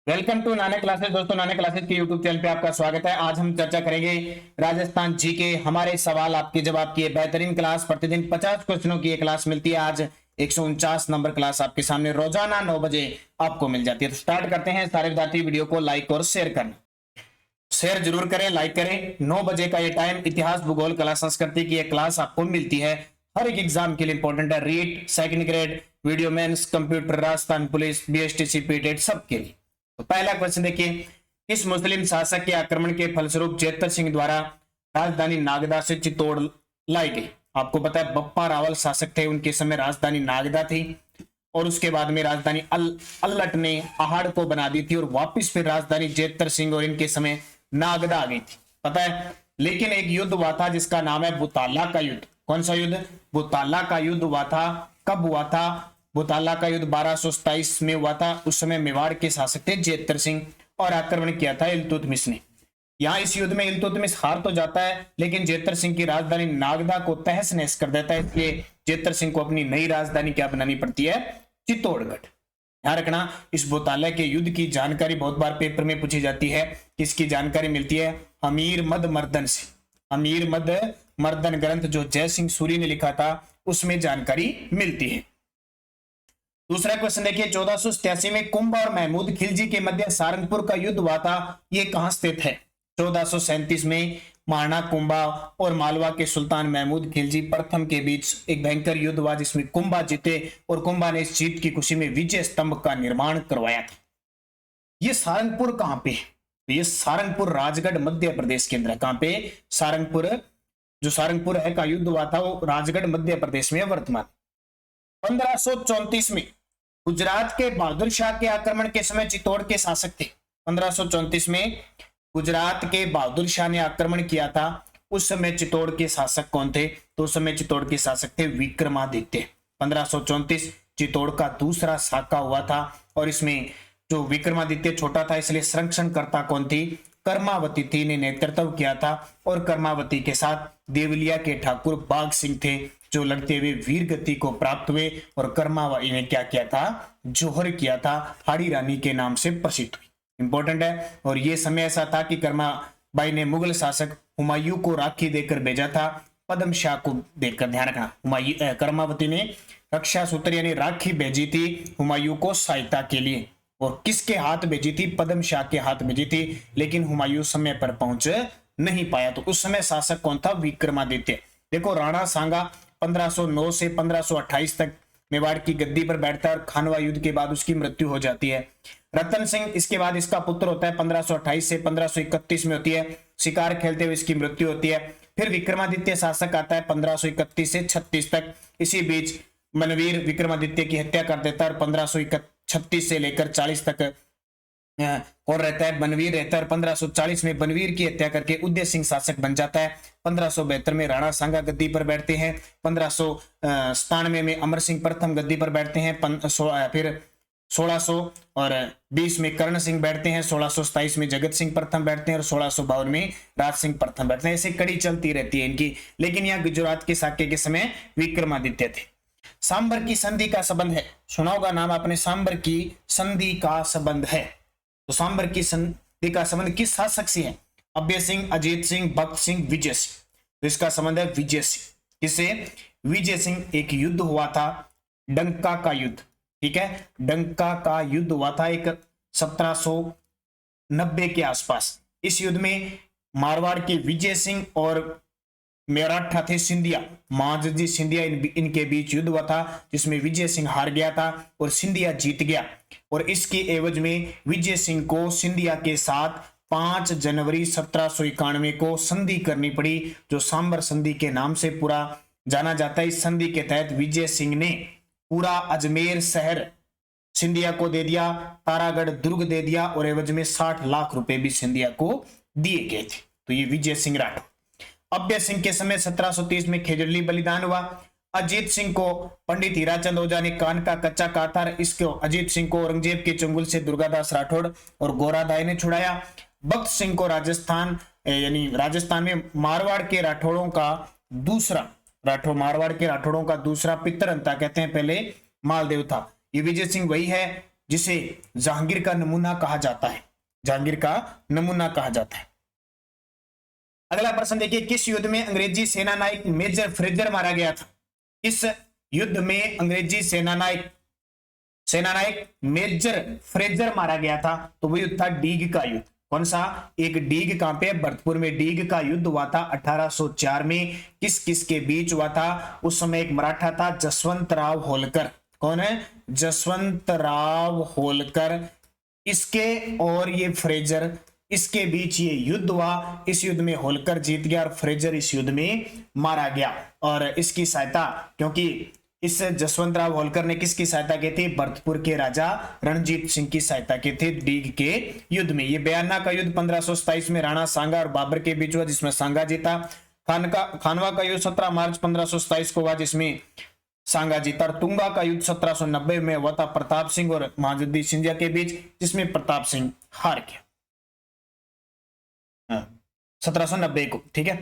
Welcome to Nanak classes. दोस्तों, Nanak classes के YouTube channel पे आपका स्वागत है। आज हम चर्चा करेंगे राजस्थान जी के। हमारे सवाल आपके जवाब की बेहतरीन क्लास, प्रतिदिन 50 क्वेश्चनों की ये क्लास मिलती है। आज 149 नंबर क्लास आपके सामने रोजाना 9 बजे आपको मिल जाती है। तो स्टार्ट करते हैं। सारे विद्यार्थी वीडियो को लाइक और शेयर करें। शेयर जरूर करें, लाइक करें। 9 बजे का ये टाइम इतिहास, भूगोल, कला, संस्कृति की ये क्लास आपको मिलती है। हर एक एग्जाम के लिए इंपॉर्टेंट है। REET, second grade, VDO mains, computer, Rajasthan police, BSTC, PTET, सबके लिए। तो पहला क्वेश्चन देखिए, किस मुस्लिम शासक के आक्रमण के फलस्वरूप जेतर सिंह द्वारा राजधानी नागदा से चित्तौड़ लाई गई? आपको पता है बप्पा रावल शासक थे, उनके समय राजधानी नागदा थी और उसके बाद में राजधानी अल्लट ने पहाड़ को बना दी थी और वापस फिर राजधानी जेतर सिंह और इनके समय नागदा आ गई थी, पता है। लेकिन एक युद्ध हुआ था जिसका नाम है बुताला का युद्ध। कौन सा युद्ध? बुताला का युद्ध हुआ था। कब हुआ था? बुताला का युद्ध 1227 में हुआ था। उस समय मेवाड़ के शासक थे जेतर सिंह और आक्रमण किया था इल्तुतमिश ने। यहाँ इस युद्ध में इल्तुतमिश हार तो जाता है, लेकिन जेतर सिंह की राजधानी नागदा को तहस नहस कर देता है। इसलिए जेतर सिंह को अपनी नई राजधानी क्या बनानी पड़ती है? चित्तौड़गढ़। ध्यान रखना, इस बुताला के युद्ध की जानकारी बहुत बार पेपर में पूछी जाती है। किसकी जानकारी मिलती है? अमीर मद मर्दन से। अमीर मद मर्दन ग्रंथ जो जय सिंह सूरी ने लिखा था, उसमें जानकारी मिलती है। दूसरा क्वेश्चन देखिए, 1487 में कुंभ और महमूद खिलजी के मध्य सारंगपुर का युद्ध हुआ था। यह कहां स्थित है? 1437 में महाराणा कुंभा और मालवा के सुल्तान महमूद खिलजी प्रथम के बीच एक भयंकर युद्ध हुआ, जिसमें कुंभा जीते और कुंभा ने इस जीत की खुशी में विजय स्तंभ का निर्माण करवाया था। यह सारंगपुर कहां पे है? ये सारंगपुर राजगढ़ मध्य प्रदेश के अंदर। कहां पे? सारंगपुर। जो सारंगपुर है का युद्ध हुआ था वो राजगढ़ मध्य प्रदेश में वर्तमान। 1534 में गुजरात के बहादुर शाह के आक्रमण के समय चित्तौड़ के शासक थे। 1534 में गुजरात के बहादुर शाह ने आक्रमण किया था। उस समय चित्तौड़ के शासक कौन थे? तो उस समय चित्तौड़ के शासक थे विक्रमादित्य। 1534 चित्तौड़ का दूसरा साका हुआ था और इसमें जो विक्रमादित्य छोटा था, इसलिए संरक्षणकर्ता कौन थी? कर्मावती थी ने नेतृत्व किया था। और कर्मावती के साथ देवलिया के ठाकुर बाघ सिंह थे, जो लड़ते हुए वीर गति को प्राप्त हुए और कर्मावती ने क्या किया था? जोहर किया था। हाड़ी रानी के नाम से प्रसिद्ध हुई। इंपॉर्टेंट है। और यह समय ऐसा था कि कर्माबाई ने मुगल शासक हुमायूं को राखी देकर भेजा था, पद्म शाह को देकर। ध्यान रखना, कर्मावती ने रक्षा सूत्र यानी राखी भेजी थी हुमायूं को सहायता के लिए। और किसके हाथ भेजी थी? पद्म शाह के हाथ भेजी थी। लेकिन हुमायूं समय पर पहुंच नहीं पाया। तो उस समय शासक कौन था? विक्रमादित्य। देखो, राणा सांगा 1509 से 1528 तक मेवाड़ की गद्दी पर बैठता है और खानवा युद्ध के बाद उसकी मृत्यु हो जाती है। रतन सिंह इसके बाद इसका पुत्र होता है, 1528 से 1531 में होती है। शिकार खेलते हुए इसकी मृत्यु होती है। फिर विक्रमादित्य शासक आता है 1531 से 36 तक। इसी बीच मनवीर विक्रमादित्य की हत्या कर देता है और 1536 से लेकर 40 तक कौन रहता है? बनवीर रहता है। 1540 में बनवीर की हत्या करके उदय सिंह शासक बन जाता है। 1572 में राणा सांगा गद्दी पर बैठते हैं। 1597 में अमर सिंह प्रथम गद्दी पर बैठते हैं। फिर 1620 में कर्ण सिंह बैठते हैं। 1627 में जगत सिंह प्रथम बैठते हैं और 1652 में राज सिंह प्रथम बैठते हैं। ऐसे कड़ी चलती रहती है इनकी। लेकिन यहाँ गुजरात के साके के समय विक्रमादित्य थे। सांबर की संधि का संबंध है, सुना होगा नाम आपने, सांबर की संधि का संबंध है। तो सांबर की संधि का संबंध किस शासक से है? अभय सिंह, अजीत सिंह, भक्त सिंह, विजय सिंह। तो इसका संबंध है विजय सिंह। किससे? विजय सिंह। एक युद्ध हुआ था, डंका का युद्ध। ठीक है, डंका का युद्ध हुआ था एक 1790 के आसपास। इस युद्ध में मारवाड़ के विजय सिंह और मराठा थे सिंधिया, महादजी सिंधिया, इनके बीच युद्ध हुआ था, जिसमें विजय सिंह हार गया था और सिंधिया जीत गया। और इसके एवज में विजय सिंह को सिंधिया के साथ 5 जनवरी 1791 को संधि करनी पड़ी, जो सांबर संधि के नाम से पूरा जाना जाता है। इस संधि के तहत विजय सिंह ने पूरा अजमेर शहर सिंधिया को दे दिया, तारागढ़ दुर्ग दे दिया और एवज में 60 लाख रुपए भी सिंधिया को दिए गए थे। तो ये विजय सिंह राठौर। अभय सिंह के समय 1730 में खेजड़ली बलिदान हुआ। अजीत सिंह को पंडित हीराचंद ओझा ने कान का कच्चा काटा था। इसको अजीत सिंह को औरंगजेब के चंगुल से दुर्गादास राठौड़ और गोरादाई ने छुड़ाया। भक्त सिंह को राजस्थान यानी राजस्थान में मारवाड़ के राठौड़ों का दूसरा पितरंता कहते हैं, पहले मालदेव था। ये विजय सिंह वही है जिसे जहांगीर का नमूना कहा जाता है, जहांगीर का नमूना कहा जाता है। अगला प्रश्न देखिए, किस युद्ध में अंग्रेजी सेना नायक मेजर फ्रेजर मारा गया था? किस युद्ध में अंग्रेजी सेना नायक मेजर फ्रेजर मारा गया था? तो वो युद्ध था डीग का युद्ध। कौन सा? एक डीग, कहां पे? भरतपुर में डीग का युद्ध हुआ था 1804 में। किस किस के बीच हुआ था? उस समय एक मराठा था जसवंत राव होलकर। कौन है? जसवंत राव होलकर, इसके और ये फ्रेजर, इसके बीच ये युद्ध हुआ। इस युद्ध में होलकर जीत गया और फ्रेजर इस युद्ध में मारा गया। और इसकी सहायता, क्योंकि इस जसवंत राव होलकर ने किसकी सहायता की थी? भरतपुर के राजा रणजीत सिंह की सहायता की थी डीग के युद्ध में। ये बयाना का युद्ध 1527 में राणा सांगा और बाबर के बीच हुआ, जिसमें सांगा जीता। खानवा का युद्ध 17 मार्च 1527 को हुआ, जिसमें सांगा जीता। और तुंगा का युद्ध 1790 में हुआ था प्रताप सिंह और महादजी सिंधिया के बीच, जिसमें प्रताप सिंह हार गया 1790 को। ठीक है।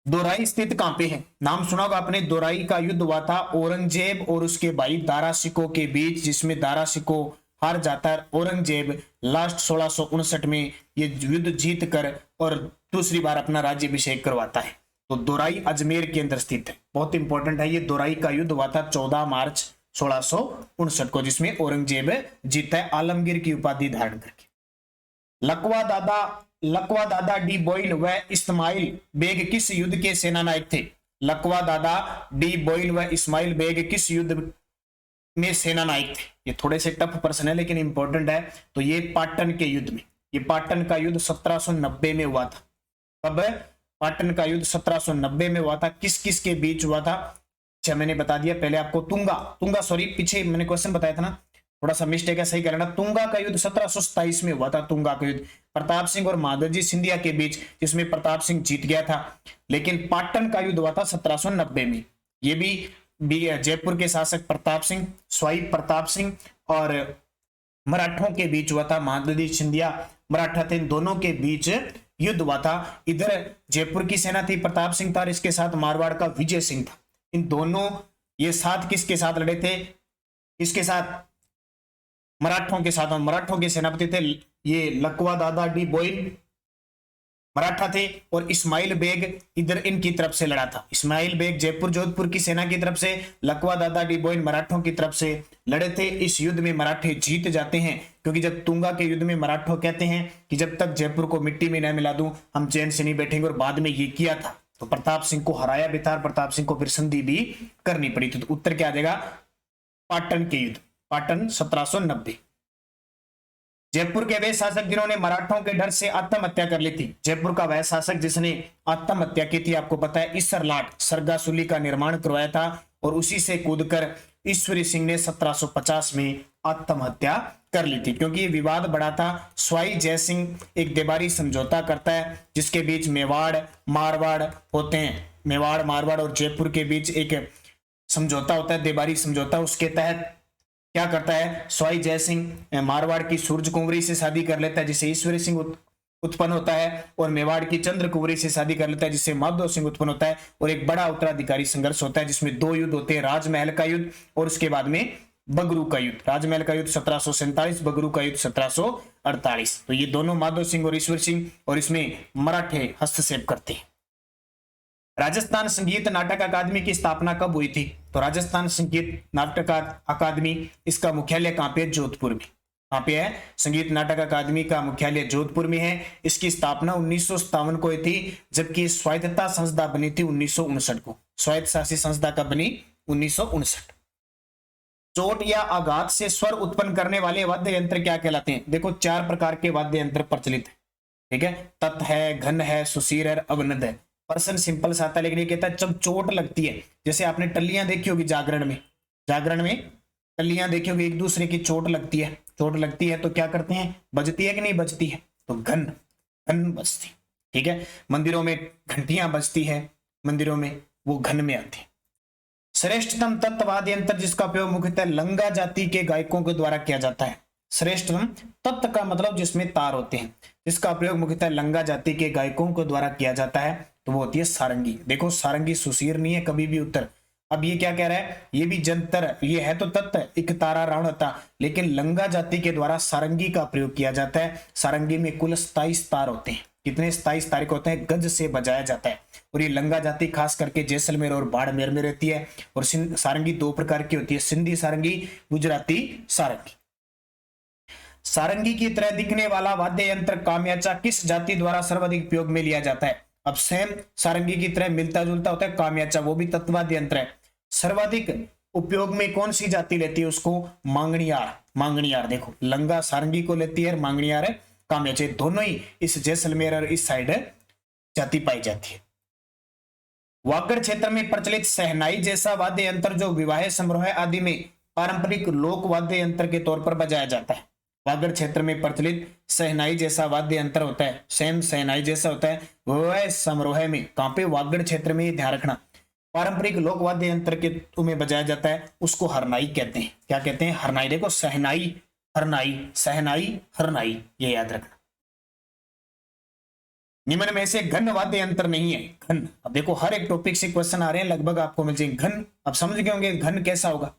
दोराई स्थित कहां पे है? नाम सुना होगा आपने, दोराई का युद्ध हुआ था औरंगजेब और उसके भाई दारा शिकोह के बीच, जिसमें दारा शिकोह हार जाता है। औरंगजेब लास्ट 1659 में ये युद्ध जीत कर और दूसरी बार अपना राज्याभिषेक करवाता है। तो दोराई अजमेर के अंदर स्थित है, बहुत इंपॉर्टेंट है। ये दोराई का युद्ध हुआ था 14 मार्च 1659 को, जिसमें औरंगजेब जीता है आलमगीर की उपाधि धारण करके। लकवा दादा डी बोइन व इस्माइल बेग किस युद्ध के सेना नायक थे? लकवा दादा डी बोइन व इस्माइल बेग किस युद्ध में सेना नायक थे? ये थोड़े से टफ प्रश्न है लेकिन इंपॉर्टेंट है। तो ये पाटन के युद्ध में, ये पाटन का युद्ध 1790 में हुआ था। कब? पाटन का युद्ध 1790 में हुआ था। किस किस के बीच हुआ था? अच्छा, मैंने बता दिया पहले आपको। तुंगा सॉरी, पीछे मैंने क्वेश्चन बताया था ना, थोड़ा सा मिस्टेक है, सही कर लेना। तुंगा का युद्ध 1727 में हुआ था। तुंगा का युद्ध प्रताप सिंह और महादजी सिंधिया के बीच, जिसमें प्रताप सिंह जीत गया था। लेकिन पाटन का युद्ध हुआ था 1790 में। ये भी जयपुर के शासक प्रताप सिंह, स्वाई प्रताप सिंह और मराठों के बीच हुआ था। महादजी सिंधिया मराठा थे, इन दोनों के बीच युद्ध हुआ था। इधर जयपुर की सेना थी, प्रताप सिंह था, और इसके साथ मारवाड़ का विजय सिंह था। इन दोनों ये साथ किसके साथ लड़े थे? इसके साथ मराठों के साथ। मराठों के सेनापति थे ये लकवा दादा डी बोइन, मराठा थे, और इस्माइल बेग इधर इनकी तरफ से लड़ा था। इस्माइल बेग जयपुर जोधपुर की सेना की तरफ से, लकवा दादा डी बोइन मराठों की तरफ से लड़े थे। इस युद्ध में मराठे जीत जाते हैं, क्योंकि जब तुंगा के युद्ध में मराठों कहते हैं कि जब तक जयपुर को मिट्टी में न मिला दूं हम चैन से नहीं बैठेंगे, और बाद में ये किया था। तो प्रताप सिंह को हराया भी था, प्रताप सिंह को फिर संधि भी करनी पड़ी थी। तो उत्तर क्या आ जाएगा? पाटन के युद्ध, पाटन 1790। जयपुर के वह शासक जिन्होंने मराठों के डर से आत्महत्या कर ली थी। जयपुर का वह शासक जिसने आत्महत्या की थी, आपको पता है ईसर लाट सरगासुली का निर्माण करवाया था, और उसी से कूदकर ईश्वरी सिंह ने 1750 में आत्महत्या कर ली थी। क्योंकि ये विवाद बड़ा था। स्वाई जयसिंह एक देबारी समझौता करता है, जिसके बीच मेवाड़ मारवाड़ होते हैं। मेवाड़ मारवाड़ और जयपुर के बीच एक समझौता होता है, देबारी समझौता। उसके तहत क्या करता है? स्वाई जयसिंह मारवाड़ की सूरज कुंवरी से शादी कर लेता है, जिससे ईश्वरी सिंह उत्पन्न होता है, और मेवाड़ की चंद्र कुंवरी से शादी कर लेता है, जिससे माधव सिंह उत्पन्न होता है। और एक बड़ा उत्तराधिकारी संघर्ष होता है, जिसमें दो युद्ध होते हैं, राजमहल का युद्ध और उसके बाद में बगरू का युद्ध। राजमहल का युद्ध 1747, बगरू का युद्ध 1748। तो ये दोनों माधव सिंह और ईश्वर सिंह, और इसमें मराठे हस्तक्षेप करते हैं। राजस्थान संगीत नाटक अकादमी की स्थापना कब हुई थी? तो राजस्थान संगीत नाटक अकादमी, इसका मुख्यालय कहां पे है? जोधपुर में। कहां पे है? संगीत नाटक अकादमी का मुख्यालय जोधपुर में है। इसकी स्थापना 1957 को हुई थी, जबकि स्वायत्तता संस्था बनी थी 1959 को। स्वायत्त शासित संस्था कब बनी? 1959। चोट या आघात से स्वर उत्पन्न करने वाले वाद्य यंत्र क्या कहलाते हैं? देखो 4 प्रकार के वाद्य यंत्र प्रचलित है। ठीक है, तत् है, घन है, सुशीर है, अवनद है। प्रश्न सिंपल सा आता है, लेकिन ये कहता है जब चोट लगती है, जैसे आपने टल्लियां देखी होगी जागरण में टल्लियां देखी होगी, एक दूसरे की चोट लगती है। चोट लगती है तो क्या करते हैं? बजती है कि नहीं बजती है? तो घन बजती। ठीक है, मंदिरों में घंटियां बजती है, मंदिरों में वो घन में आती है। श्रेष्ठतम तत्ववाद्य यंत्र जिसका उपयोग मुख्यतः लंगा जाति के गायकों के द्वारा किया जाता है। श्रेष्ठतम तत्व का मतलब जिसमें तार होते हैं, जिसका प्रयोग मुख्यतः लंगा जाति के गायकों के द्वारा किया जाता है, तो वो होती है सारंगी। देखो सारंगी सुशीर नहीं है कभी भी उत्तर, अब ये क्या कह रहा है, ये भी जंतर, ये है तो तत्त एक तारा रावणता, लेकिन लंगा जाति के द्वारा सारंगी का प्रयोग किया जाता है। सारंगी में कुल 27 तार होते हैं। कितने 27 तार होते हैं, गज से बजाया जाता है। और ये लंगा जाति खास करके जैसलमेर और बाड़मेर में रहती है। और सारंगी दो प्रकार की होती है, सिंधी सारंगी, गुजराती सारंगी। सारंगी की तरह दिखने वाला वाद्य यंत्र काम्याचा किस जाति द्वारा सर्वाधिक उपयोग में लिया जाता है। अब सेम सारंगी की तरह मिलता जुलता होता है काम्याचा, वो भी तत्वाद्य यंत्र है। सर्वाधिक उपयोग में कौन सी जाति लेती है उसको, मांगणियार। मांगणियार देखो, लंगा सारंगी को लेती है, मांगणियार है काम्याचा, दोनों ही इस जैसलमेर और इस साइड जाति पाई जाती है। वागड़ क्षेत्र में प्रचलित शहनाई जैसा वाद्य यंत्र जो विवाह समारोह आदि में पारंपरिक लोक वाद्य यंत्र के तौर पर बजाया जाता है। वागड़ क्षेत्र में प्रचलित शहनाई जैसा वाद्य यंत्र होता है, सेम शहनाई जैसा होता है विवाह समारोह में, कहां पे, वागड़ क्षेत्र में। ध्यान रखना, पारंपरिक लोक वाद्य यंत्र के में बजाया जाता है, उसको हरनाई कहते हैं। क्या कहते हैं, हरनाई। देखो शहनाई, हरनाई, शहनाई, हरनाई, ये याद रखना। निम्न में से घन वाद्य यंत्र नहीं है, घन। अब देखो हर एक टॉपिक से क्वेश्चन आ रहे हैं, लगभग आपको मिल जाएंगे। घन, अब समझ गए होंगे घन कैसा होगा,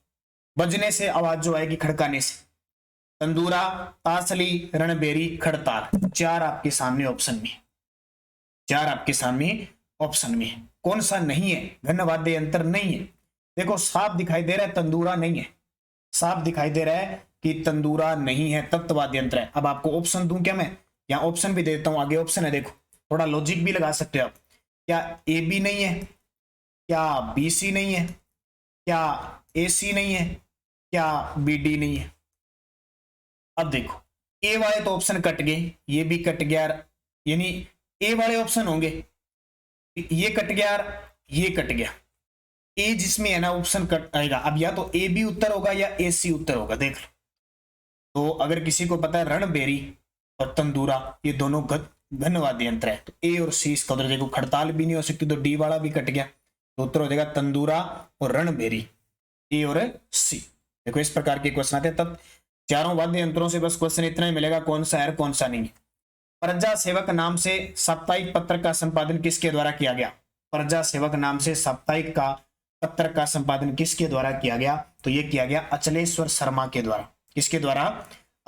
बजने से आवाज जो आएगी, खड़काने से। तंदूरा, तासली, रणबेरी, खड़ताल, चार आपके सामने ऑप्शन में, चार आपके सामने ऑप्शन में है। कौन सा नहीं है, घन वाद्य यंत्र नहीं है। देखो साफ दिखाई दे रहा है तंदूरा नहीं है, साफ दिखाई दे रहा है कि तंदूरा नहीं है, तत्वाद्य यंत्र है। अब आपको ऑप्शन दूं क्या मैं, यहाँ ऑप्शन भी देता हूं, आगे ऑप्शन है, देखो थोड़ा लॉजिक भी लगा सकते हो आप। क्या ए बी नहीं है, क्या बी सी नहीं है, क्या ए सी नहीं है, क्या बी डी नहीं है। अब देखो ए वाले तो ऑप्शन कट गए, ये भी कट गया, यानी ए वाले ऑप्शन होंगे, ये कट गया, ये कट गया। ए जिसमें है ना ऑप्शन कट आएगा। अब या तो ए बी उत्तर होगा या ए सी उत्तर होगा, देख लो। तो अगर किसी को पता है रणबेरी और तंदूरा ये दोनों घन वाद्य यंत्र है, तो ए और सी इसका उत्तर। देखो खड़ताल भी नहीं हो सकती, तो डी वाला भी कट गया, तो उत्तर हो जाएगा तंदूरा और रणबेरी, ए और सी। देखो इस प्रकार के क्वेश्चन आते हैं। तब चारों वाद्य यंत्रों से बस क्वेश्चन इतना ही मिलेगा, कौन सा है कौन सा नहीं है। प्रजा सेवक नाम से साप्ताहिक पत्र का संपादन किसके द्वारा किया गया। प्रजा सेवक नाम से साप्ताहिक का पत्र का संपादन किसके द्वारा किया गया, तो ये किया गया अचलेश्वर शर्मा के द्वारा। किसके द्वारा,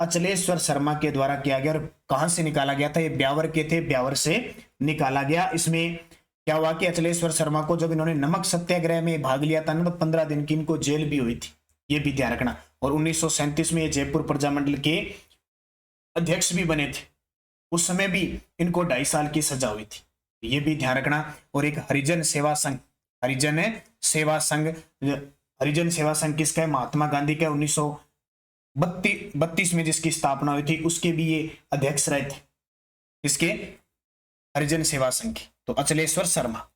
अचलेश्वर शर्मा के द्वारा किया गया। और कहां से निकाला गया था, ये ब्यावर के थे, ब्यावर से निकाला गया। इसमें क्या हुआ कि अचलेश्वर शर्मा को जब इन्होंने नमक सत्याग्रह में भाग लिया था ना, तो 15 दिन की इनको जेल भी हुई थी, ये भी ध्यान रखना। और 1937 में ये जयपुर प्रजामंडल के अध्यक्ष भी बने थे, उस समय भी इनको 2.5 साल की सजा हुई थी, ये भी ध्यान रखना। और एक हरिजन सेवा संघ, हरिजन सेवा संघ, हरिजन सेवा संघ किसका है, महात्मा गांधी का, 1932 में जिसकी स्थापना हुई थी, उसके भी ये अध्यक्ष रहे थे, इसके हरिजन सेवा संघ के। तो अचलेश्वर शर्मा।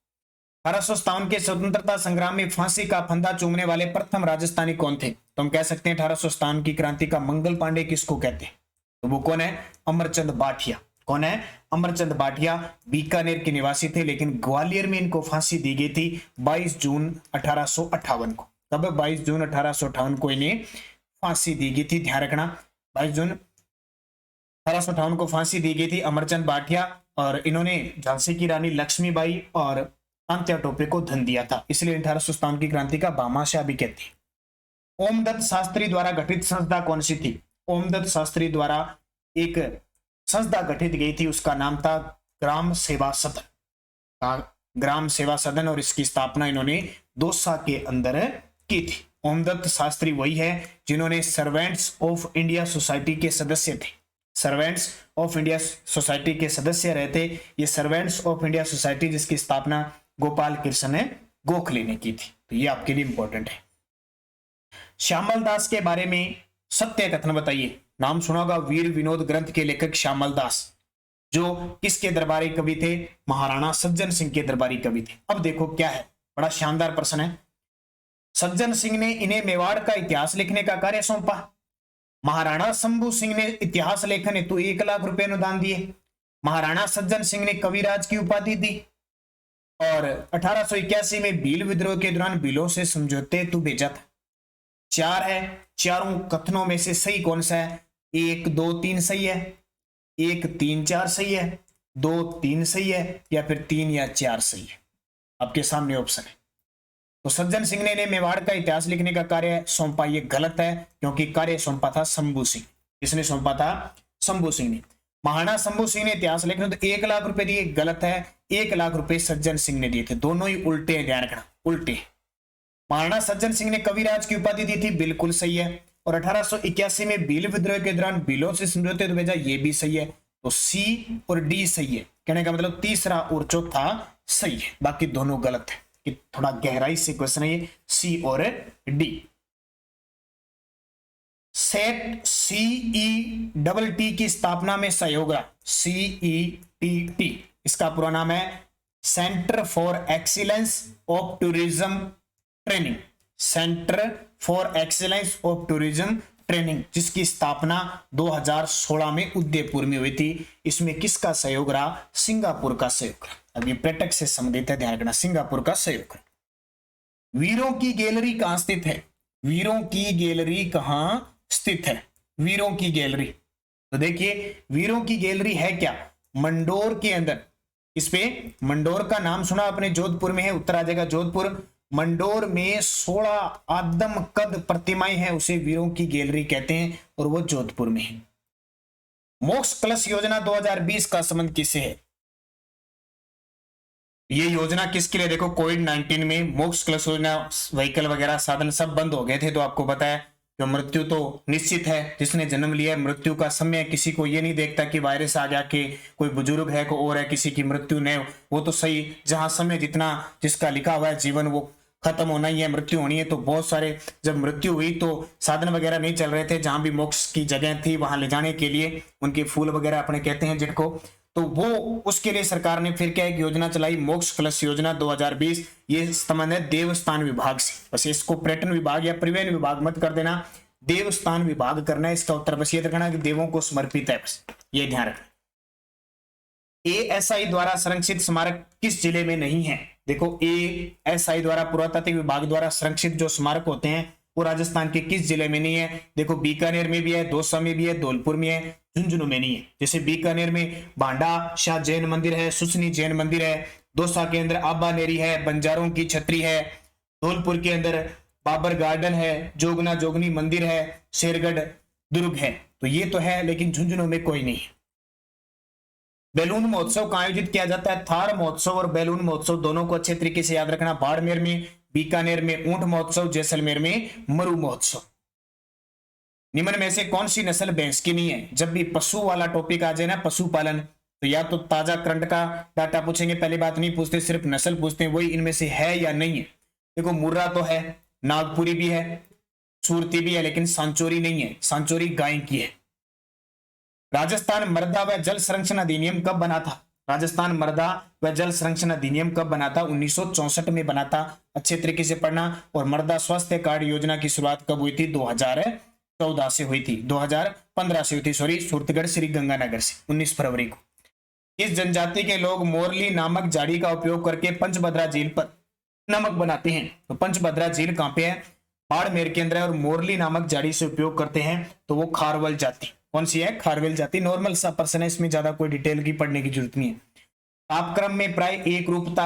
1857 के स्वतंत्रता संग्राम में फांसी का फंदा चूमने वाले प्रथम राजस्थानी कौन थे, तो हम कह सकते हैं 1857 की क्रांति का मंगल पांडे किसको कहते हैं, तो वो कौन है, अमरचंद बाठिया। कौन है, अमरचंद बाठिया। बीकानेर के निवासी थे, लेकिन ग्वालियर में इनको फांसी दी गई थी 22 जून 1858 को। कब, 22 जून 1858 को इन्हें फांसी दी गई थी, ध्यान रखना। 22 जून 1858 को फांसी दी गई थी अमरचंद बाठिया। और इन्होंने झांसी की रानी लक्ष्मीबाई और तात्या टोपे को धन दिया था, इसलिए 1857 की क्रांति का भामाशाह भी कहते हैं। ओमदत्त शास्त्री द्वारा गठित संस्था कौन सी थी। ओमदत्त शास्त्री द्वारा एक संस्था गठित गई थी, उसका नाम था ग्राम सेवा सदन, ग्राम सेवा सदन। और इसकी स्थापना इन्होंने दौसा के अंदर की थी। ओमदत्त शास्त्री वही है जिन्होंने सर्वेंट्स ऑफ इंडिया सोसाइटी के सदस्य थे, सर्वेंट्स ऑफ इंडिया सोसाइटी के सदस्य रहे थे। ये सर्वेंट्स ऑफ इंडिया सोसाइटी जिसकी स्थापना गोपाल कृष्ण गोखले ने की थी, तो ये आपके लिए इंपॉर्टेंट है। श्यामल दास के बारे में सत्य कथन बताइए। नाम सुना होगा, वीर विनोद ग्रंथ के लेखक श्यामल दास, जो किसके दरबारी कवि थे, महाराणा सज्जन सिंह के दरबारी कवि थे। अब देखो क्या है, बड़ा शानदार प्रश्न है। सज्जन सिंह ने इन्हें मेवाड़ का इतिहास लिखने का कार्य सौंपा। महाराणा शंभू सिंह ने इतिहास लेखन हेतु 1 लाख रुपए अनुदान दिए। महाराणा सज्जन सिंह ने कविराज की उपाधि दी। और 1881 में भील विद्रोह के दौरान भीलों से समझौते हेतु भेजा था। 4 है, चारों कथनों में से सही कौन सा है, 1 2 3 सही है, 1 3 4 सही है, 2 3 सही है, या फिर 3 या 4 सही है। आपके सामने ऑप्शन है। तो सज्जन सिंह ने मेवाड़ का इतिहास लिखने का कार्य सौंपा, ये गलत है क्योंकि कार्य सौंपा था शंभू सिंह। किसने सौंपा था? शंभू सिंह ने। महाराणा शंभू सिंह ने इतिहास लिखने तो 1 लाख रुपए दिए, गलत है। 1 लाख रुपए सज्जन सिंह ने दिए थे, दोनों ही उल्टे हैं, ध्यान रखना, उल्टे। महाराणा सज्जन सिंह ने कविराज की उपाधि दी थी, बिल्कुल सही है। और 1881 में भील विद्रोह के दौरान भीलों से समझौते तो भेजा, ये भी सही है। तो सी और डी सही है, कहने का मतलब तीसरा और चौथा सही है, बाकी दोनों गलत है। कि थोड़ा गहराई से क्वेश्चन है ये, सी और डी। सेट CETT की स्थापना में सहयोग रहा, CETT इसका पूरा नाम है centre for excellence of tourism training, centre for excellence of tourism training, जिसकी स्थापना 2016 में उदयपुर में हुई थी। इसमें किसका सहयोग रहा? सिंगापुर का सहयोग रहा। अब ये पर्यटक से संबंधित है, ध्यान रखना, सिंगापुर का सहयोग रहा। वीरों की गैलरी कहां स्थित है? वीरों की गैलरी कहां स्थित है? वीरों की गैलरी, तो देखिए वीरों की गैलरी है क्या? मंडोर के अंदर। इस पे मंडोर का नाम सुना आपने, जोधपुर में है, उत्तर आ जाएगा जोधपुर। मंडोर में 16 आदम कद प्रतिमाएं हैं, उसे वीरों की गैलरी कहते हैं और वो जोधपुर में है। मोक्ष कलश योजना 2020 का संबंध किससे है? ये योजना किसके लिए? देखो कोविड-19 में मोक्ष कलश योजना, व्हीकल वगैरह साधन सब बंद हो गए थे, तो आपको पता है जो मृत्यु तो निश्चित है, जिसने जन्म लिया है, मृत्यु का समय किसी को ये नहीं देखता कि वायरस आ गया, कि कोई बुजुर्ग है को और है, किसी की मृत्यु नहीं, वो तो सही, जहां समय जितना जिसका लिखा हुआ है जीवन वो खत्म होना ही है, मृत्यु होनी है। तो बहुत सारे जब मृत्यु हुई तो साधन वगैरह नहीं चल रहे थे, जहां भी मोक्ष की जगह थी वहां ले जाने के लिए उनके फूल वगैरह अपने कहते हैं जिनको, तो वो उसके लिए सरकार ने फिर क्या एक योजना चलाई, मोक्ष कलश योजना 2020। ये संबंध है देवस्थान विभाग से, बस इसको पर्यटन विभाग या परिवहन विभाग मत कर देना, देवस्थान विभाग करना है इसका उत्तर। बस ये रखना कि देवों को समर्पित है, बस ये ध्यान रखना। ASI द्वारा संरक्षित स्मारक किस जिले में नहीं है? देखो ASI द्वारा, पुरातात्विक विभाग द्वारा संरक्षित जो स्मारक होते हैं वो राजस्थान के किस जिले में नहीं है? देखो बीकानेर में भी है, दौसा में भी है, धौलपुर में है, झुंझुनू में नहीं है। जैसे बीकानेर में भांडा शाह जैन मंदिर है, सुसनी जैन मंदिर है, दौसा के अंदर आबानेरी है, बंजारों की छतरी है, धौलपुर के अंदर बाबर गार्डन है, जोगना जोगनी मंदिर है, शेरगढ़ दुर्ग है, तो ये तो है, लेकिन झुंझुनू में कोई नहीं है। बैलून महोत्सव का आयोजित किया जाता है, थार महोत्सव और बैलून महोत्सव दोनों को अच्छे तरीके से याद रखना। बाड़मेर में, बीकानेर में ऊंट महोत्सव, जैसलमेर में मरु महोत्सव। निम्न में से कौन सी नस्ल भैंस की नहीं है? जब भी पशु वाला टॉपिक आ जाए ना, पशुपालन, तो या तो ताजा करंट का डाटा पूछेंगे, पहली बात नहीं पूछते, सिर्फ नस्ल पूछते हैं, वही इनमें से है या नहीं है। देखो मुर्रा तो है, नागपुरी भी है, सूरती भी है, लेकिन सांचोरी नहीं है, सांचोरी गाय की है। राजस्थान मृदा व जल संरक्षण अधिनियम कब बना था? राजस्थान मृदा व जल संरक्षण अधिनियम कब बना था? 1964 में बना था, अच्छे तरीके से पढ़ना। और मृदा स्वास्थ्य कार्ड योजना की शुरुआत कब हुई थी? 2014 से हुई थी, 2015 से हुई थी, सॉरी, सूरतगढ़ श्री गंगानगर से 19 फरवरी को। इस जनजाति के लोग मोरली नामक झाड़ी का उपयोग करके पंचभद्रा झील पर नमक बनाते हैं। तो पंचभद्रा झील कहां पे है? बाड़मेर के अंदर है, और मोरली नामक झाड़ी से उपयोग करते हैं तो वो खारवल जाति। कौन सी है? खारवेल जाति। नॉर्मल सा पर्सन है, इसमें ज्यादा कोई डिटेल की पढ़ने की जरूरत नहीं है। तापक्रम में प्राय एक रूपता,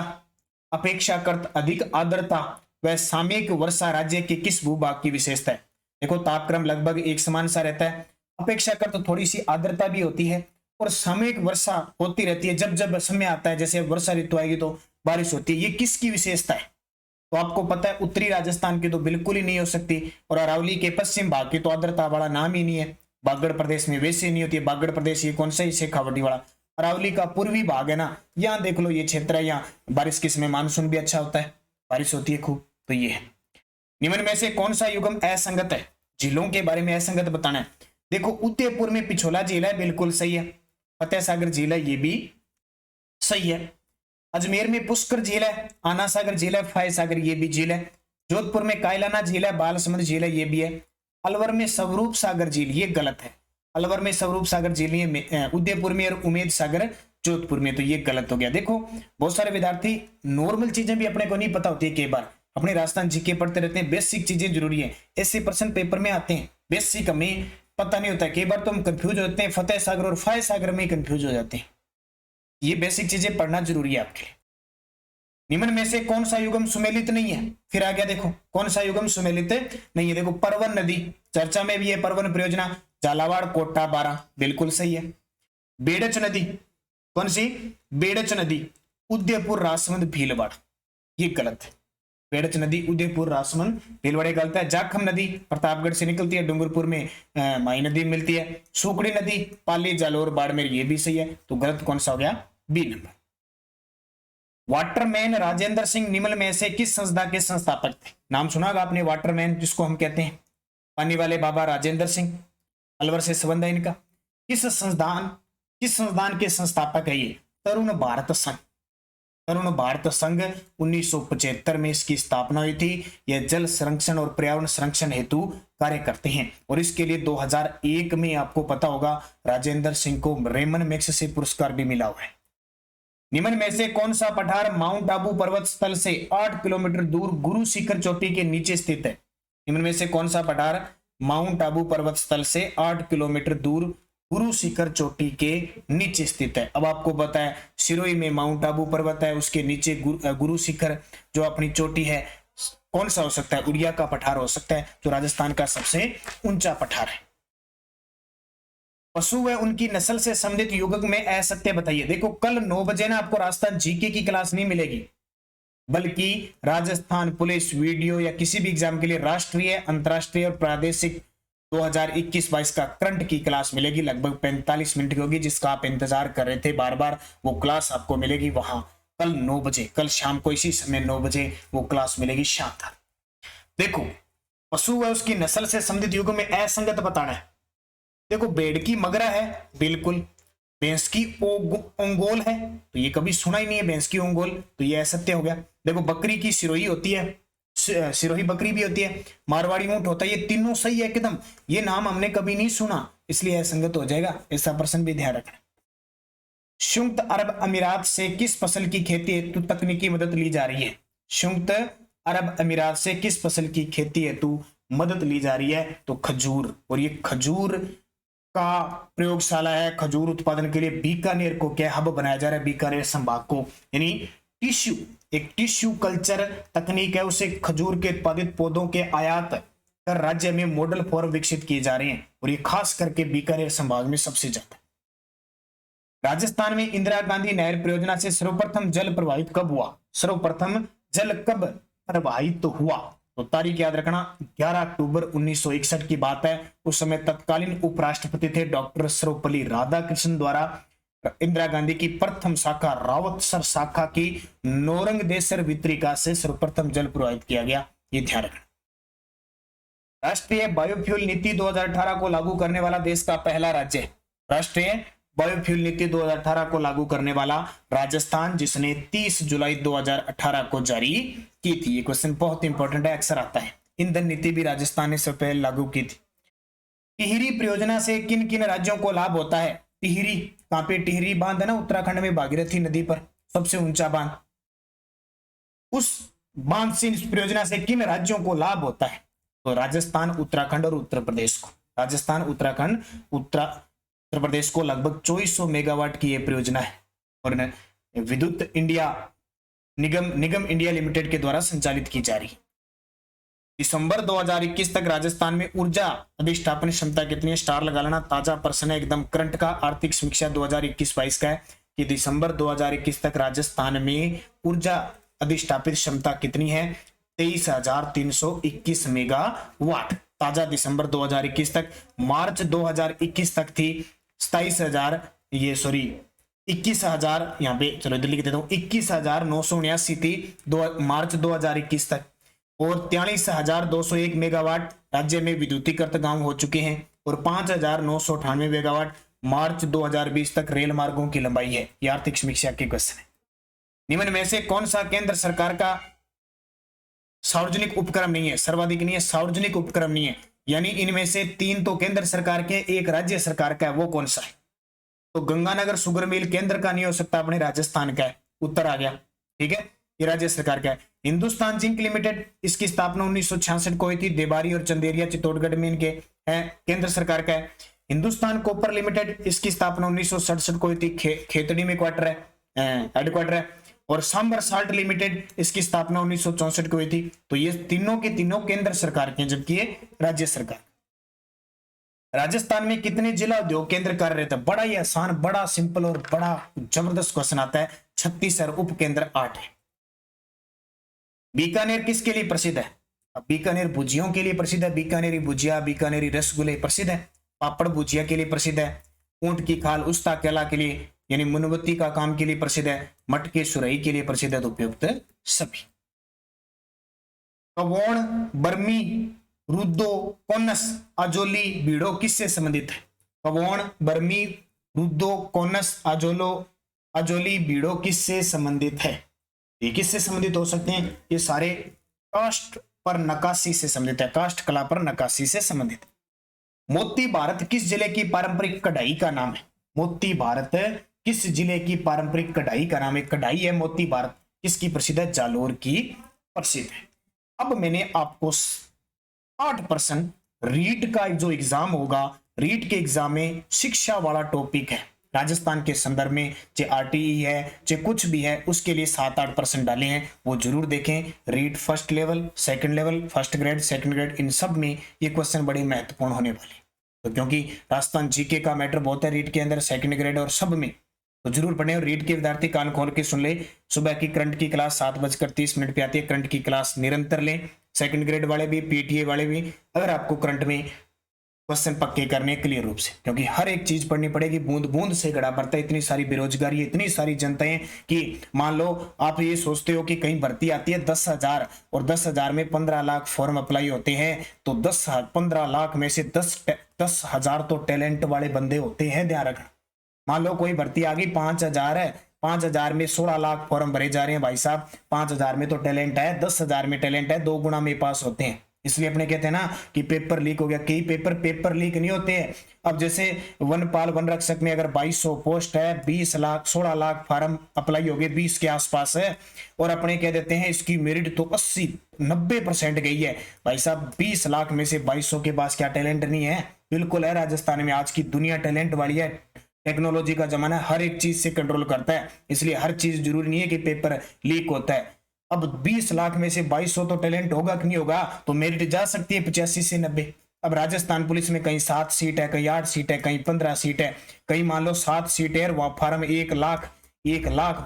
अपेक्षाकृत अधिक आर्द्रता व सामयिक वर्षा राज्य के किस भूभाग की विशेषता है? देखो तापक्रम लगभग एक समान सा रहता है, अपेक्षाकृत थोड़ी सी आर्द्रता भी होती है, और सामयिक वर्षा होती रहती है। जब जब समय आता है, जैसे वर्षा ऋतु आएगी तो बारिश होती है। ये किसकी विशेषता है? तो आपको पता है उत्तरी राजस्थान की तो बिल्कुल ही नहीं हो सकती, और अरावली के पश्चिम भाग की तो आर्द्रता वाला नाम ही नहीं है। बागड़ प्रदेश में वैसे नहीं होती है। बागड़ प्रदेश ये कौन सा है? शेखावटी वाला। अरावली का पूर्वी भाग है ना, यहाँ देख लो, ये क्षेत्र है, यहाँ बारिश के समय मानसून भी अच्छा होता है, बारिश होती है खूब, तो ये है। निम्न में से कौन सा युग्म असंगत है? झीलों के बारे में असंगत बताना है। देखो उदयपुर में पिछोला झील है, बिल्कुल सही है। फतेह सागर झील है, ये भी सही है। अजमेर में पुष्कर झील है, आना सागर झील है, फाय सागर ये भी झील है। जोधपुर में कायलाना झील है, बालसमुंद झील है, ये भी है। अलवर में स्वरूप सागर झील, ये गलत है। अलवर में स्वरूप सागर झील है उदयपुर में, और उमेद सागर जोधपुर में, तो ये गलत हो गया। देखो बहुत सारे विद्यार्थी नॉर्मल चीजें भी अपने को नहीं पता होती है, कई बार अपने राजस्थान जीके पढ़ते रहते हैं, बेसिक चीजें जरूरी है। 80% पेपर में आते हैं, बेसिक हमें पता नहीं होता है, कई बार तो हम कंफ्यूज होते हैं, फतेह सागर और फाय सागर में कंफ्यूज हो जाते हैं। ये बेसिक चीजें पढ़ना जरूरी है आपके लिए। निम्न में से कौन सा युग्म सुमेलित नहीं है? फिर आ गया, देखो कौन सा युग्म सुमेलित नहीं है। देखो परवन नदी चर्चा में भी है, परवन परियोजना, झालावाड़, कोटा, बारा, बिल्कुल सही है। बेड़च नदी, कौन सी? बेड़च नदी, उदयपुर, राजसमंद, भीलवाड़ा, ये गलत है। बेड़च नदी उदयपुर, राजसमंद, भीलवाड़ा गलत है। जाखम नदी प्रतापगढ़ से निकलती है, डूंगरपुर में माई नदी मिलती है। सुकड़ी नदी पाली, जालोर, बाड़मेर, ये भी सही है। तो गलत कौन सा हो गया? B number. Waterman Rajendra Singh निम्न में से किस संस्था के संस्थापक थे? नाम सुना होगा आपने, वाटरमैन जिसको हम कहते हैं, पानी वाले बाबा राजेंद्र सिंह, अलवर से संबंध है इनका। किस संस्थान के संस्थापक है ये? तरुण भारत संघ। तरुण भारत संघ 1975 में इसकी स्थापना हुई थी। यह जल संरक्षण और पर्यावरण संरक्षण हेतु कार्य करते हैं और इसके लिए 2001 में आपको पता होगा राजेंद्र सिंह को रेमन मैग्सेसे पुरस्कार भी मिला हुआ है। निम्न में से कौन सा पठार माउंट आबू पर्वत स्थल से 8 किलोमीटर दूर गुरु शिखर चोटी के नीचे स्थित है? निम्न में से कौन सा पठार माउंट आबू पर्वत स्थल से 8 किलोमीटर दूर गुरु शिखर चोटी के नीचे स्थित है? अब आपको पता है सिरोही में माउंट आबू पर्वत है, उसके नीचे गुरु शिखर जो अपनी चोटी है, कौन सा हो सकता है? उड़िया का पठार हो सकता है, जो राजस्थान का सबसे ऊंचा पठार है। पशु व उनकी नस्ल से संबंधित युग्म में असत्य बताइए। देखो कल 9 बजे ना आपको राजस्थान जीके की क्लास नहीं मिलेगी, बल्कि राजस्थान पुलिस वीडियो या किसी भी एग्जाम के लिए राष्ट्रीय, अंतरराष्ट्रीय और प्रादेशिक 2021-22 का करंट की क्लास मिलेगी। लगभग 45 मिनट की होगी, जिसका आप इंतजार कर रहे थे बार बार, वो क्लास आपको मिलेगी वहां कल 9 बजे, कल शाम को इसी समय 9 बजे वो क्लास मिलेगी शानदार। देखो पशु व उसकी नस्ल से संबंधित युग्म में असंगत बताना है। देखो भेड़ की मगरा है, बिल्कुल। भैंस की ओंगोल है, तो ये कभी सुना ही नहीं है भैंस की ओंगोल, तो ये असत्य हो गया। देखो बकरी की सिरोही होती है, सिरोही बकरी भी होती है, मारवाड़ी ऊंट होता है, ये तीनों सही है एकदम। ये नाम हमने कभी नहीं सुना, इसलिए असंगत हो जाएगा, ऐसा प्रश्न भी ध्यान रखना। संयुक्त अरब अमीरात से किस फसल की खेती हेतु तकनीकी मदद ली जा रही है? संयुक्त अरब अमीरात से किस फसल की खेती हेतु मदद ली जा रही है? तो खजूर, और ये खजूर का प्रयोगशाला है। खजूर उत्पादन के लिए बीकानेर को क्या हब बनाया जा रहा है? बीकानेर संभाग को, यानी टिश्यू, एक टिश्यू कल्चर तकनीक है, उसे खजूर के उत्पादित पौधों के आयात कर राज्य में मॉडल फॉर्म विकसित किए जा रहे हैं, और ये खास करके बीकानेर संभाग में सबसे ज्यादा। राजस्थान में इंदिरा गांधी नहर परियोजना से सर्वप्रथम जल प्रवाहित कब हुआ? सर्वप्रथम जल कब प्रवाहित हुआ? तो तारीख याद रखना, 11 अक्टूबर 1961 की बात है। उस समय तत्कालीन उपराष्ट्रपति थे डॉक्टर सर्वपल्ली राधाकृष्णन द्वारा इंदिरा गांधी की प्रथम शाखा रावतसर शाखा की नौरंगदेसर वितरिका से सर्वप्रथम जल प्रवाहित किया गया, ये ध्यान रखना। राष्ट्रीय बायोफ्यूल नीति 2018 को लागू करने वाला देश का पहला राज्य। राष्ट्रीय बायोफ्यूल नीति 2018 को लागू करने वाला राजस्थान, जिसने 30 जुलाई 2018 को जारी की थी। ये क्वेश्चन बहुत इंपॉर्टेंट है, अक्सर आता है। ईंधन नीति भी राजस्थान ने सबसे पहले लागू की थी। टिहरी परियोजना से किन किन राज्यों को लाभ होता है? टिहरी, कहां पे? टिहरी बांध है ना उत्तराखंड में, भागीरथी नदी पर, सबसे ऊंचा बांध। उस बांध से, इस परियोजना से किन राज्यों को लाभ होता है? तो राजस्थान, उत्तराखंड और उत्तर प्रदेश को। राजस्थान, उत्तराखंड, उत्तर प्रदेश को लगभग 2400 मेगावाट की यह परियोजना है, और विद्युत इंडिया निगम इंडिया लिमिटेड के द्वारा संचालित की जा रही है। दिसंबर 2021 तक राजस्थान में ऊर्जा अधिष्ठापन क्षमता कितनी है? स्टार लगा लेना, ताजा प्रश्न है एकदम करंट का। आर्थिक समीक्षा 2021-22 का है कि दिसंबर 2021 तक राजस्थान में ऊर्जा अधिष्ठापित क्षमता कितनी है? 23,321 मेगावाट। ताजा दिसंबर 2021 तक। मार्च 2021 तक थी 21,000, यहाँ पे चलो दिल्ली की देता हूँ, 21,979 थी मार्च 2021 तक, और 43,201 मेगावाट राज्य में विद्युतीकृत गांव हो चुके हैं, और 5,998 मेगावाट मार्च 2020 तक रेल मार्गों की लंबाई है। ये आर्थिक समीक्षा के क्वेश्चन है। निम्न में से कौन सा केंद्र सरकार का सार्वजनिक उपक्रम नहीं है? सर्वाधिक नहीं है, सार्वजनिक उपक्रम नहीं है, यानी इनमें से 3 तो केंद्र सरकार के, 1 राज्य सरकार का है, वो कौन सा है? तो गंगानगर शुगर मिल केंद्र का नहीं हो सकता, अपने राजस्थान का है, उत्तर आ गया, ठीक है, ये राज्य सरकार का है। हिंदुस्तान जिंक लिमिटेड, इसकी स्थापना 1966 को हुई थी, देबारी और चंदेरिया चित्तौड़गढ़ में इनके है, केंद्र सरकार का है। हिंदुस्तान कॉपर लिमिटेड, इसकी स्थापना 1967 को हुई थी, खेतड़ी में क्वार्टर है, हेडक्वार्टर है, और सांबर साल्ट लिमिटेड, इसकी स्थापना 1964 को हुई थी। तो ये तीनों के तीनों केंद्र सरकार के, जबकि ये राज्य सरकार। राजस्थान में कितने जिला उद्योग केंद्र कार्यरत है? बड़ा ही आसान, बड़ा सिंपल और बड़ा जबरदस्त क्वेश्चन आता है। 36 और उप केंद्र 8 है। बीकानेर किसके लिए प्रसिद्ध है? अब बीकानेर भुजियों के लिए प्रसिद्ध है। बीकानेरी भुजिया, बीकानेरी रसगुल्ले प्रसिद्ध है। पापड़ भुजिया के लिए प्रसिद्ध है। ऊंट की खाल उस्ता केला के लिए यानी मोमबत्ती का काम के लिए प्रसिद्ध है। मटके सुरई के लिए प्रसिद्ध है। तो उपयुक्त सभी। कवोण, बर्मी, रुद्दो, कोनस, अजोली, बीड़ो किससे संबंधित है? कवोण, बर्मी, रुद्दो, कोनस, अजोली, बीड़ो किससे संबंधित है? ये किससे संबंधित हो सकते हैं? ये सारे काष्ठ पर नक्काशी से संबंधित है। काष्ठ कला पर नक्काशी से संबंधित। मोती भारत किस जिले की पारंपरिक कढ़ाई का नाम है? मोती भारत किस जिले की पारंपरिक कढ़ाई का नाम है? कढ़ाई है मोती भारत, किसकी प्रसिद्ध है? जालोर की प्रसिद्ध है। अब मैंने आपको 8% रीट का जो एग्जाम होगा, रीट के एग्जाम में शिक्षा वाला टॉपिक है। राजस्थान के संदर्भ में चाहे आरटीई है चाहे कुछ भी है, उसके लिए 7-8% डाले हैं, वो जरूर देखें। REET first level, second level, first grade, second grade, इन सब में ये क्वेश्चन बड़े महत्वपूर्ण होने वाले। तो क्योंकि राजस्थान जीके का मैटर बहुत है रीट के अंदर, सेकंड ग्रेड और सब में, तो जरूर पढ़े। और रीट के विद्यार्थी कान खोल के सुन ले। सुबह की करंट की क्लास 7:30 पे आती है। करंट की क्लास निरंतर लें। सेकंड ग्रेड वाले भी, पीटीए वाले भी, अगर आपको करंट में क्वेश्चन पक्के करने क्लियर रूप से, क्योंकि हर एक चीज पढ़नी पड़ेगी। बूंद बूंद से घड़ा भरता है। इतनी सारी बेरोजगारी, इतनी सारी जनताएं कि मान लो आप ये सोचते हो कि कहीं भर्ती आती है 10,000 और 10,000 में 15 लाख फॉर्म अप्लाई होते हैं, तो 15 लाख में से 10,000 तो टैलेंट वाले बंदे होते हैं, ध्यान रखना। मान लो कोई भर्ती आ गई 5,000 है, 5,000 में 16 लाख फॉर्म भरे जा रहे हैं भाई साहब। 5,000 में तो टैलेंट है, 10,000 में टैलेंट है, 2 गुना में पास होते हैं। इसलिए अपने कहते हैं ना कि पेपर लीक हो गया। कई पेपर लीक नहीं होते हैं। अब जैसे वनपाल वन रक्षक में अगर 2200 पोस्ट है, 16 लाख फार्म अप्लाई हो गए, 20 के आसपास है, और अपने कह देते हैं इसकी मेरिट तो 80-90% गई है। भाई साहब 20 लाख में से 2200 के पास क्या टैलेंट नहीं है? बिल्कुल है। राजस्थान में आज की दुनिया टैलेंट वाली है। टेक्नोलॉजी का जमाना, हर एक चीज से कंट्रोल करता है, इसलिए हर चीज जरूरी नहीं है कि पेपर लीक होता है। अब 20 लाख में से 2200 तो टैलेंट होगा कि नहीं होगा? तो मेरिट जा सकती है 85 से 90। अब राजस्थान पुलिस में कहीं 7 सीट है, कहीं 8 सीट है, कहीं 15 सीट है, कहीं मान लो 7 सीट है, वहां फार्म 1 लाख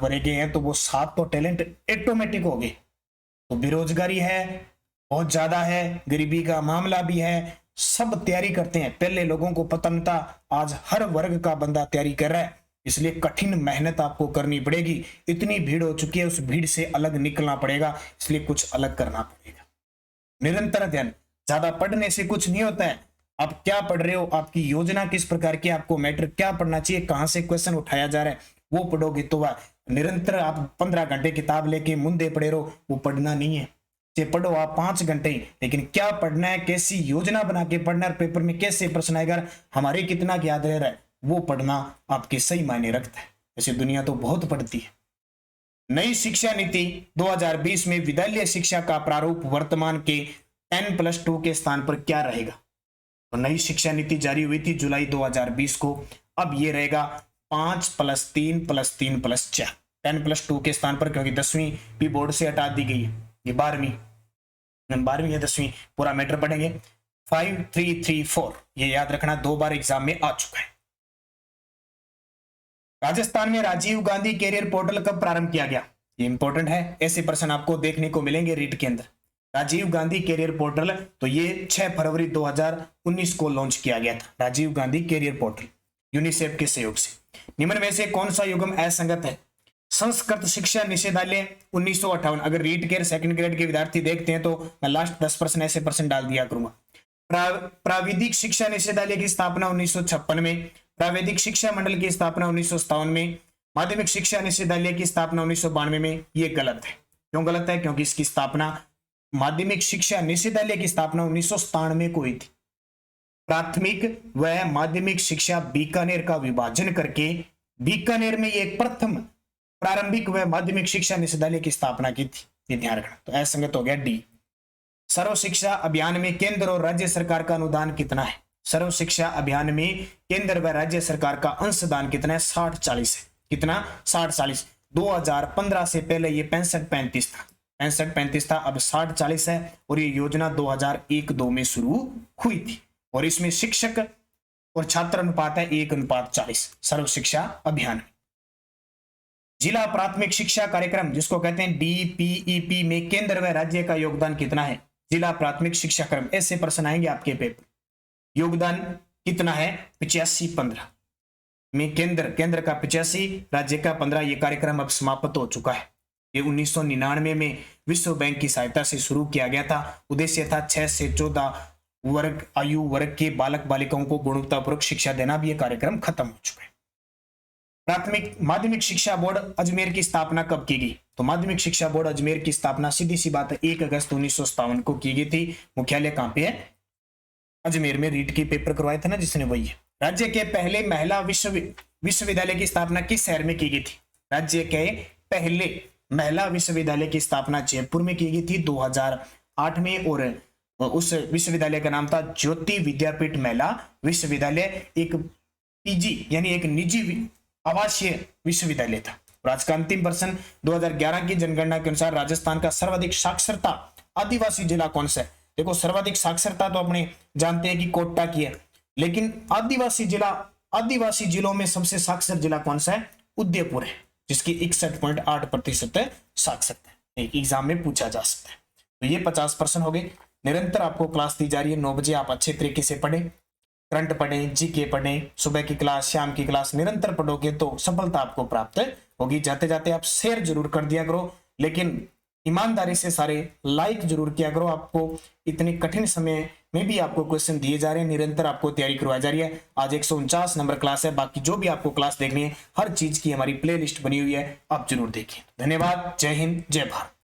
भरे गए हैं, तो वो 7 तो टैलेंट ऑटोमेटिक हो गए। तो बेरोजगारी है, बहुत ज्यादा है, गरीबी का मामला भी है, सब तैयारी करते हैं। पहले लोगों को पता नहीं था, आज हर वर्ग का बंदा तैयारी कर रहा है। इसलिए कठिन मेहनत आपको करनी पड़ेगी। इतनी भीड़ हो चुकी है, उस भीड़ से अलग निकलना पड़ेगा, इसलिए कुछ अलग करना पड़ेगा। निरंतर अध्ययन, ज्यादा पढ़ने से कुछ नहीं होता है। आप क्या पढ़ रहे हो, आपकी योजना किस प्रकार की, आपको मैटर क्या पढ़ना चाहिए, कहां से क्वेश्चन उठाया जा रहा है, वो पढ़ोगे तो वह निरंतर आप 15 घंटे किताब लेके मुंदे पढ़े रहो, वो पढ़ना नहीं है। चाहे पढ़ो आप 5 घंटे ही, लेकिन क्या पढ़ना है, कैसी योजना बना के पढ़ना है, पेपर में कैसे प्रश्न आएगा, हमारे कितना याद रह रहा है, वो पढ़ना आपके सही मायने रखता है। ऐसे दुनिया तो बहुत पढ़ती है। नई शिक्षा नीति 2020 में विद्यालय शिक्षा का प्रारूप वर्तमान के 10+2 के स्थान पर क्या रहेगा? तो नई शिक्षा नीति जारी हुई थी जुलाई 2020 को। अब ये रहेगा 5+3+3+4, 10+2 के स्थान पर, क्योंकि 10वीं भी बोर्ड से हटा दी गई है। ये 12वीं या 10वीं, पूरा मैटर पढ़ेंगे। 5-3-3-4 ये याद रखना, 2 बार एग्जाम में आ चुका है। राजस्थान में राजीव गांधी कैरियर पोर्टल कब प्रारंभ किया गया? ये इंपॉर्टेंट है, ऐसे प्रश्न आपको देखने को मिलेंगे रीट के अंदर। राजीव गांधी कैरियर पोर्टल, तो ये 6 फरवरी 2019 को लॉन्च किया गया था। Rajiv Gandhi career portal UNICEF के सहयोग से। निम्न में से कौन सा युग्म असंगत है? संस्कृत शिक्षा निषेधालय 1958। अगर रीट के सेकंड ग्रेड के विद्यार्थी देखते हैं तो मैं लास्ट 10% ऐसे % डाल दिया करूंगा। प्राविधिक शिक्षा निषेधालय की स्थापना 1956 में, प्राविधिक शिक्षा मंडल की स्थापना 1957 में, माध्यमिक शिक्षा निषेधालय की स्थापना 1992 में। ये गलत है। क्यों गलत है? क्योंकि इसकी स्थापना, माध्यमिक शिक्षा निषेधालय की स्थापना 1997 को हुई थी। प्राथमिक व माध्यमिक शिक्षा बीकानेर का विभाजन करके बीकानेर में एक प्रथम प्रारंभिक व माध्यमिक शिक्षा निषेधालय की स्थापना की थी। ये ध्यान रखना। तो असंगत हो गया डी। सर्व शिक्षा अभियान में केंद्र और राज्य सरकार का अनुदान कितना है? सर्व शिक्षा अभियान में केंद्र व राज्य सरकार का अंशदान कितना है? 60-40 है। कितना? 60-40। 2015 से पहले ये 65-35 था, 65-35 था, अब 60-40 है और ये योजना 2001-2 में शुरू हुई थी और इसमें शिक्षक और छात्र अनुपात है 1:40 सर्व शिक्षा अभियान। जिला प्राथमिक शिक्षा कार्यक्रम जिसको कहते हैं DPEP में केंद्र व राज्य का योगदान कितना है? जिला प्राथमिक शिक्षा क्रम, ऐसे प्रश्न आएंगे आपके पेपर। योगदान कितना है? 85-15 में केंद्र का 85, राज्य का 15। ये कार्यक्रम अब समाप्त हो चुका है। ये 1999 में विश्व बैंक की सहायता से शुरू किया गया था। उद्देश्य था 6 से 14 वर्ग आयु वर्ग के बालक बालिकाओं को गुणवत्तापूर्वक शिक्षा देना। भी ये कार्यक्रम खत्म हो चुका है। प्राथमिक माध्यमिक शिक्षा बोर्ड अजमेर की स्थापना कब की गई? तो माध्यमिक शिक्षा बोर्ड अजमेर की स्थापना सीधी सी बात है 1 अगस्त 1957 को की गई थी। मुख्यालय कहां पे है? अजमेर में। रीट के पेपर करवाए थे ना जिसने, वही है। राज्य के पहले महिला विश्वविद्यालय की स्थापना किस शहर में की गई थी? राज्य के पहले महिला विश्वविद्यालय की स्थापना जयपुर में की गई थी 2008 में और उस विश्वविद्यालय का नाम था ज्योति विद्यापीठ महिला विश्वविद्यालय। एक PG यानी एक निजी आवासीय विश्वविद्यालय था। और आज का अंतिम प्रश्न, 2011 की जनगणना के अनुसार राजस्थान का सर्वाधिक साक्षरता आदिवासी जिला कौन सा है? देखो सर्वाधिक साक्षरता तो अपने जानते हैं कि कोटा की है, लेकिन आदिवासी जिलों में सबसे साक्षर जिला कौन सा है? उदयपुर है, जिसकी 61.8% साक्षरता है। एक एग्जाम में पूछा जा सकता है। तो ये 50% हो गए। निरंतर आपको क्लास दी जा रही है। 9 बजे आप अच्छे तरीके से पढ़ें, करंट पढ़ें, GK पढ़ें। सुबह की क्लास, शाम की क्लास निरंतर पढ़ोगे तो सफलता आपको प्राप्त होगी। जाते जाते आप शेयर जरूर कर दिया करो, लेकिन ईमानदारी से सारे लाइक जरूर किया करो। आपको इतने कठिन समय में भी आपको क्वेश्चन दिए जा रहे हैं, निरंतर आपको तैयारी करवाई जा रही है। आज 149 नंबर क्लास है। बाकी जो भी आपको क्लास देखनी है, हर चीज की हमारी प्लेलिस्ट बनी हुई है, आप जरूर देखिए। धन्यवाद। जय हिंद, जय भारत।